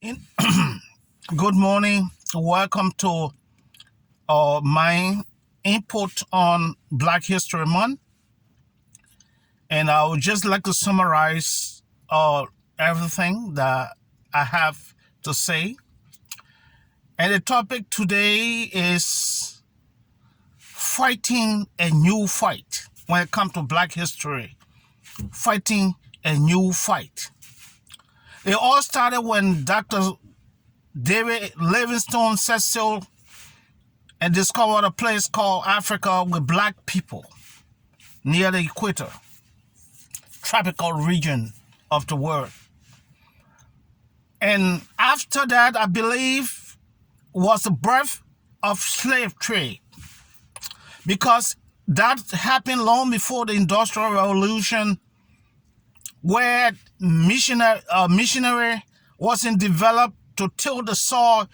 In- Good morning. Welcome to my input on Black History Month. And I would just like to summarize everything that I have to say. And the topic today is fighting a new fight when it comes to Black history. Fighting a new fight. It all started when Dr. David Livingstone set sail and discovered a place called Africa with black people near the equator, tropical region of the world. And after that, I believe, was the birth of slave trade, because that happened long before the Industrial Revolution, where missionary wasn't developed to till the soil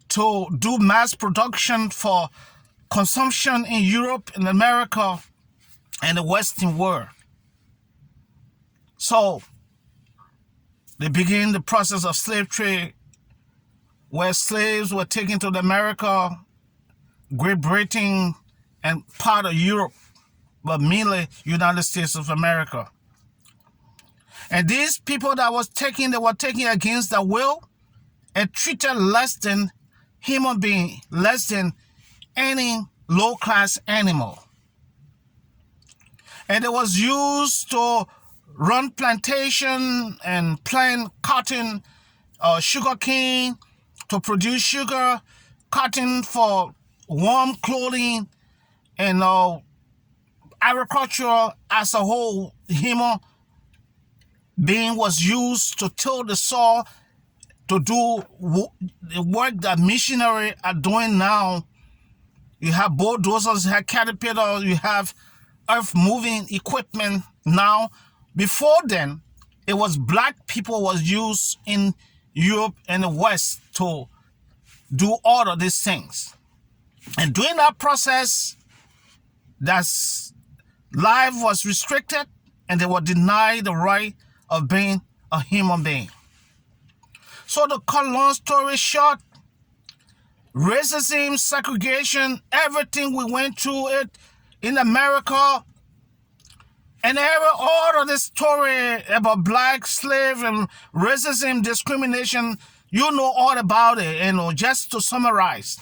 to do mass production for consumption in Europe and America and the Western world. So they began the process of slave trade, where slaves were taken to America, Great Britain, and part of Europe, but mainly United States of America. And these people that they were taken against their will and treated less than human being, less than any low-class animal. And it was used to run plantation and plant cotton, sugar cane to produce sugar, cotton for warm clothing, and agriculture as a whole. Human being was used to till the soil, to do the work that missionaries are doing now. You have bulldozers, you have caterpillars, you have earth-moving equipment now. Before then, it was black people was used in Europe and the West to do all of these things. And during that process, that's life was restricted, and they were denied the right of being a human being. So to cut long story short, racism, segregation, everything we went through it in America, and all of this story about black slave and racism, discrimination, you know all about it, just to summarize.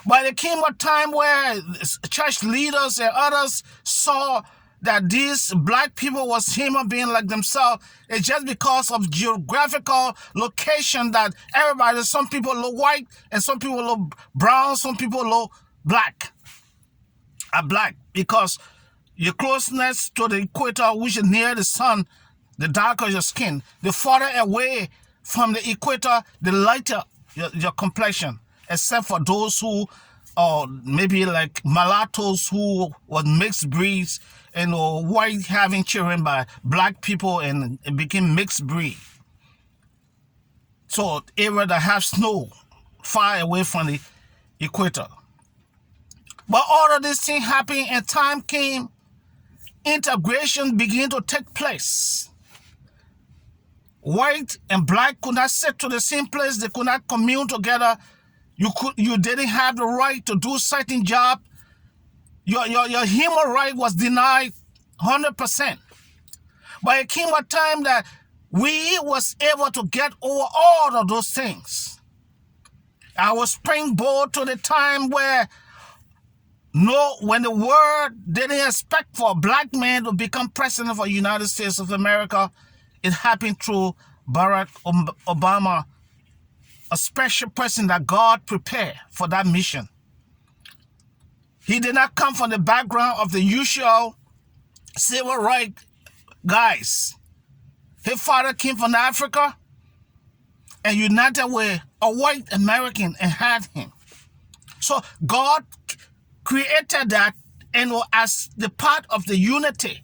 But there came a time where church leaders and others saw that these black people was human beings like themselves. It's just because of geographical location that some people look white and some people look brown, some people look black. Are black because your closeness to the equator, which is near the sun, the darker your skin. The farther away from the equator, the lighter your complexion, except for those who maybe like mulattoes who were mixed breeds and white having children by black people, and it became mixed breed. So area that have snow far away from the equator. But all of these things happened, and time came, integration began to take place. White and black could not sit to the same place. They could not commune together. You didn't have the right to do certain job. Your human right was denied 100%. But it came a time that we was able to get over all of those things. I was springboard to the time where when the world didn't expect for a black man to become president of the United States of America, it happened through Barack Obama, a special person that God prepared for that mission. He did not come from the background of the usual civil rights guys. His father came from Africa and united with a white American and had him. So God created that, and as the part of the unity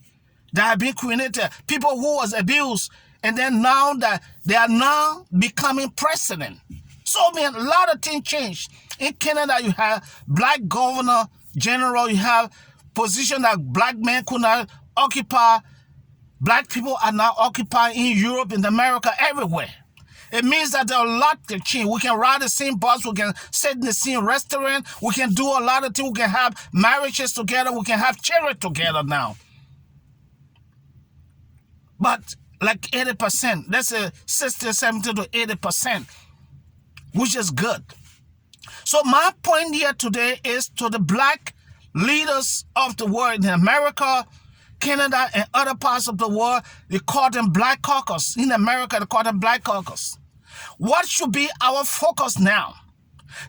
that had been created, people who was abused, and then now that they are now becoming president. So a lot of things changed. In Canada, you have black governor general, you have position that black men could not occupy. Black people are now occupying in Europe, in America, everywhere. It means that there are a lot to change. We can ride the same bus. We can sit in the same restaurant. We can do a lot of things. We can have marriages together. We can have children together now. But like 80%, that's a 60, 70 to 80%, which is good. So my point here today is to the black leaders of the world in America, Canada, and other parts of the world. They call them black caucus. In America, they call them black caucus. What should be our focus now?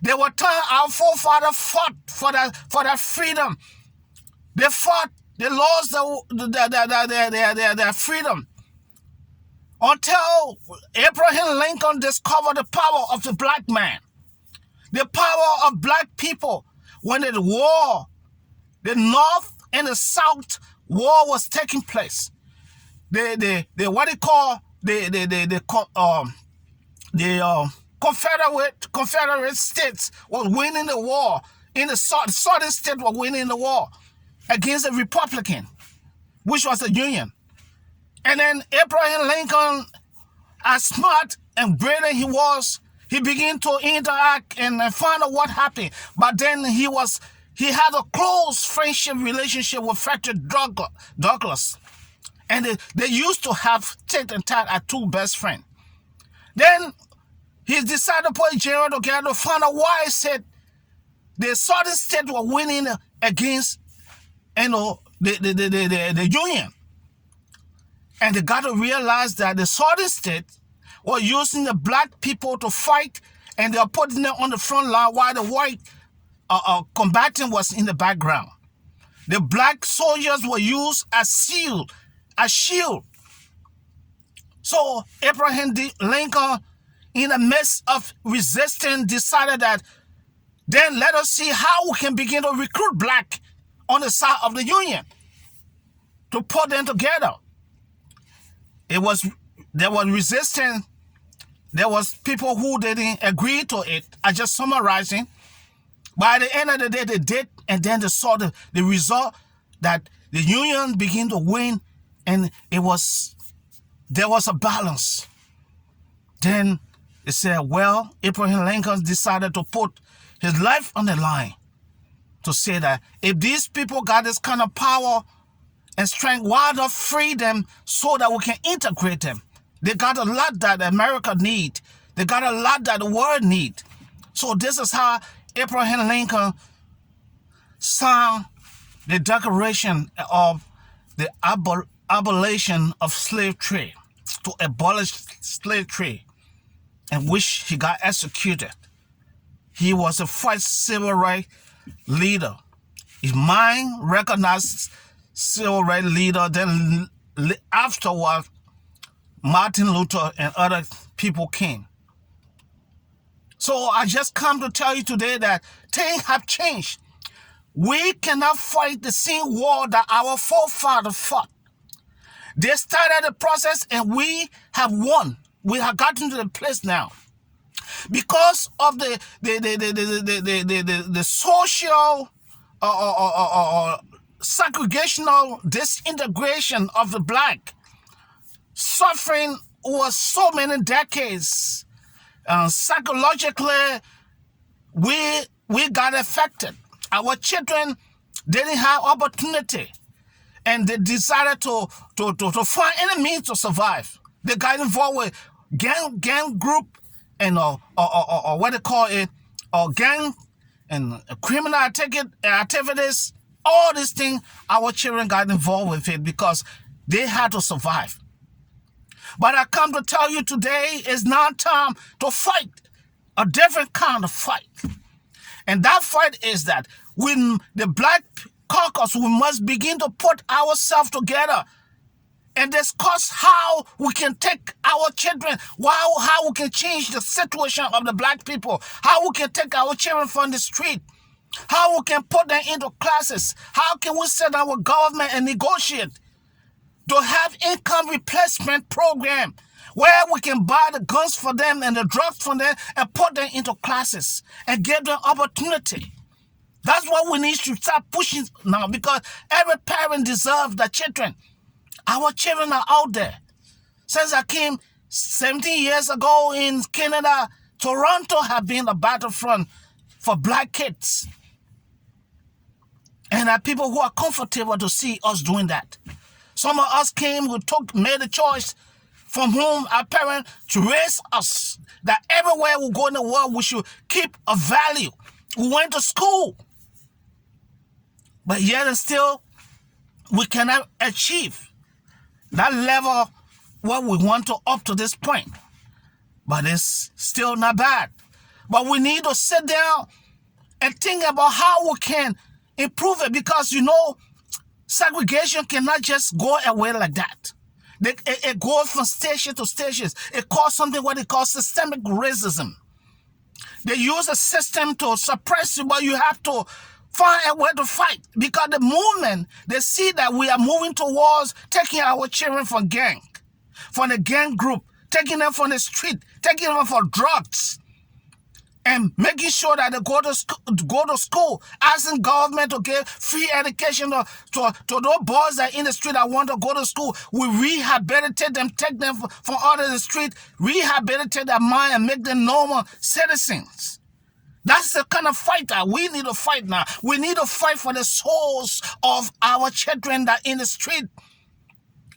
They were telling our forefathers fought for that freedom. They fought. They lost their freedom until Abraham Lincoln discovered the power of the black man, the power of black people. When the war, the North and the South war was taking place, the Confederate states were winning the war. In the Southern states were winning the war against the Republican, which was the Union. And then Abraham Lincoln, as smart and brilliant he was, he began to interact and find out what happened. But then he had a close friendship relationship with Frederick Douglass. And they used to have tit and tat as two best friends. Then he decided to put a general together to find out why he said the Southern states were winning against the Union. And they got to realize that the Southern states were using the black people to fight, and they were putting them on the front line while the white combatant was in the background. The black soldiers were used as shield. So Abraham Lincoln, in the midst of resistance, decided that then let us see how we can begin to recruit black on the side of the Union to put them together. There was resistance. There was people who didn't agree to it. I just summarizing. By the end of the day, they did, and then they saw the result that the Union began to win, and there was a balance. Then they said, well, Abraham Lincoln decided to put his life on the line to say that if these people got this kind of power and strength, why not free them so that we can integrate them? They got a lot that America need. They got a lot that the world need. So this is how Abraham Lincoln signed the Declaration of the Abolition of Slave Trade, to abolish slave trade, in which he got executed. He was the first civil rights leader. His mind recognized civil rights leader. Then afterward, Martin Luther and other people came. So I just come to tell you today that things have changed. We cannot fight the same war that our forefathers fought. They started the process and we have won. We have gotten to the place now. Because of the social segregational disintegration of the black, suffering over so many decades, psychologically, we got affected. Our children didn't have opportunity, and they decided to find any means to survive. They got involved with gang group and what they call it, gang and criminal activities. All these things, our children got involved with it because they had to survive. But I come to tell you today is now time to fight a different kind of fight. And that fight is that when the black caucus, we must begin to put ourselves together and discuss how we can take our children, how we can change the situation of the black people, how we can take our children from the street, how we can put them into classes, how can we sit down with government and negotiate to have income replacement program where we can buy the guns for them and the drugs for them and put them into classes and give them opportunity. That's what we need to start pushing now, because every parent deserves their children. Our children are out there. Since I came 17 years ago in Canada, Toronto had been a battlefront for black kids. And there are people who are comfortable to see us doing that. Some of us came who made a choice from whom our parents to raise us, that everywhere we go in the world, we should keep a value. We went to school, but yet and still, we cannot achieve that level what we want to up to this point. But it's still not bad. But we need to sit down and think about how we can improve it, because segregation cannot just go away like that. It goes from station to stations. It caused something what they call systemic racism. They use a system to suppress you, but you have to find a way to fight, because the movement, they see that we are moving towards taking our children from the gang group, taking them from the street, taking them for drugs, and making sure that they go to school, asking government to give free education to those boys that are in the street that want to go to school. We rehabilitate them, take them from out of the street, rehabilitate their mind and make them normal citizens. That's the kind of fight that we need to fight now. We need to fight for the souls of our children that are in the street.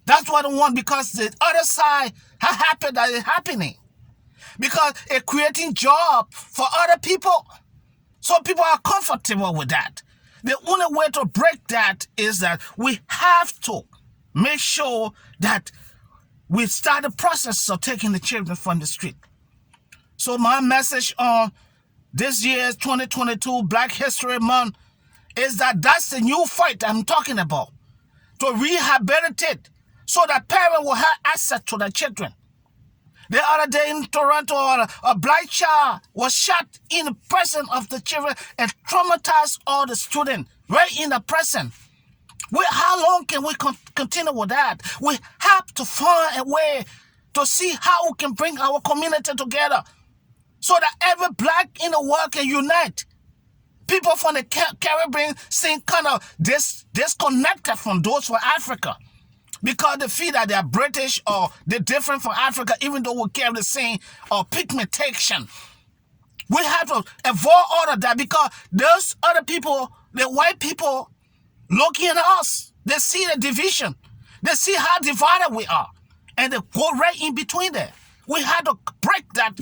That's what I want, because the other side has happened that is happening. Because it's creating jobs for other people. So people are comfortable with that. The only way to break that is that we have to make sure that we start the process of taking the children from the street. So my message on this year's 2022 Black History Month is that that's the new fight I'm talking about. To rehabilitate so that parents will have access to their children. The other day in Toronto, a black child was shot in the presence of the children and traumatized all the students right in the present. How long can we continue with that? We have to find a way to see how we can bring our community together so that every black in the world can unite. People from the Caribbean seem kind of disconnected from those from Africa, because they feel that they are British or they're different from Africa, even though we carry the same pigmentation. We have to avoid all of that, because those other people, the white people, looking at us, they see the division. They see how divided we are, and they go right in between there. We have to break that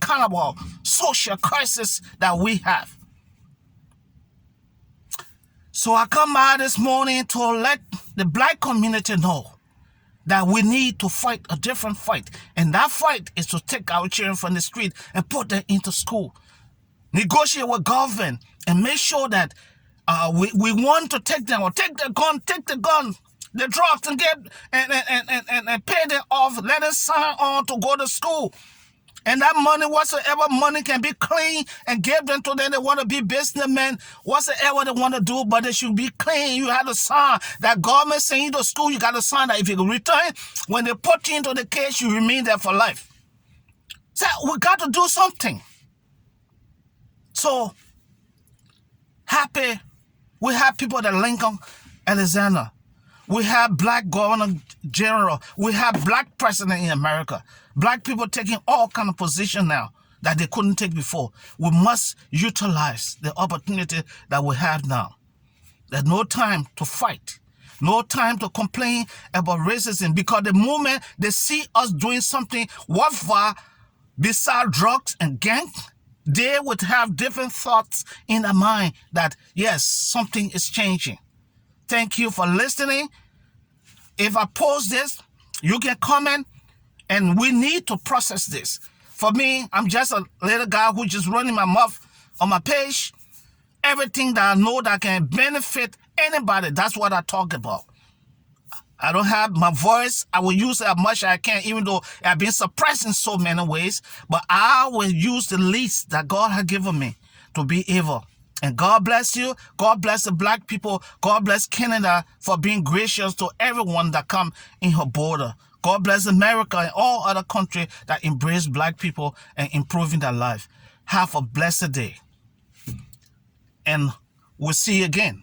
kind of a social crisis that we have. So I come out this morning to let the black community know that we need to fight a different fight. And that fight is to take our children from the street and put them into school. Negotiate with government and make sure that we want to take them, or take the gun, the drugs, and and pay them off, let them sign on to go to school. And that money, whatsoever money can be clean, and give them to them. They want to be businessmen, whatsoever they want to do, but they should be clean. You have to sign. That government send you to school, you got to sign that if you return, when they put you into the case, you remain there for life. So we got to do something. So happy, we have people that Lincoln, Alexander. We have black governor general. We have black president in America. Black people taking all kind of position now that they couldn't take before. We must utilize the opportunity that we have now. There's no time to fight. No time to complain about racism, because the moment they see us doing something worthwhile beside drugs and gangs, they would have different thoughts in their mind that, yes, something is changing. Thank you for listening. If I post this, you can comment, and we need to process this. For me, I'm just a little guy who just running my mouth on my page. Everything that I know that can benefit anybody, that's what I talk about. I don't have my voice. I will use it as much as I can, even though I've been suppressed in so many ways. But I will use the least that God has given me to be able. And God bless you. God bless the black people. God bless Canada for being gracious to everyone that come in her border. God bless America and all other countries that embrace black people and improving their life. Have a blessed day. And we'll see you again.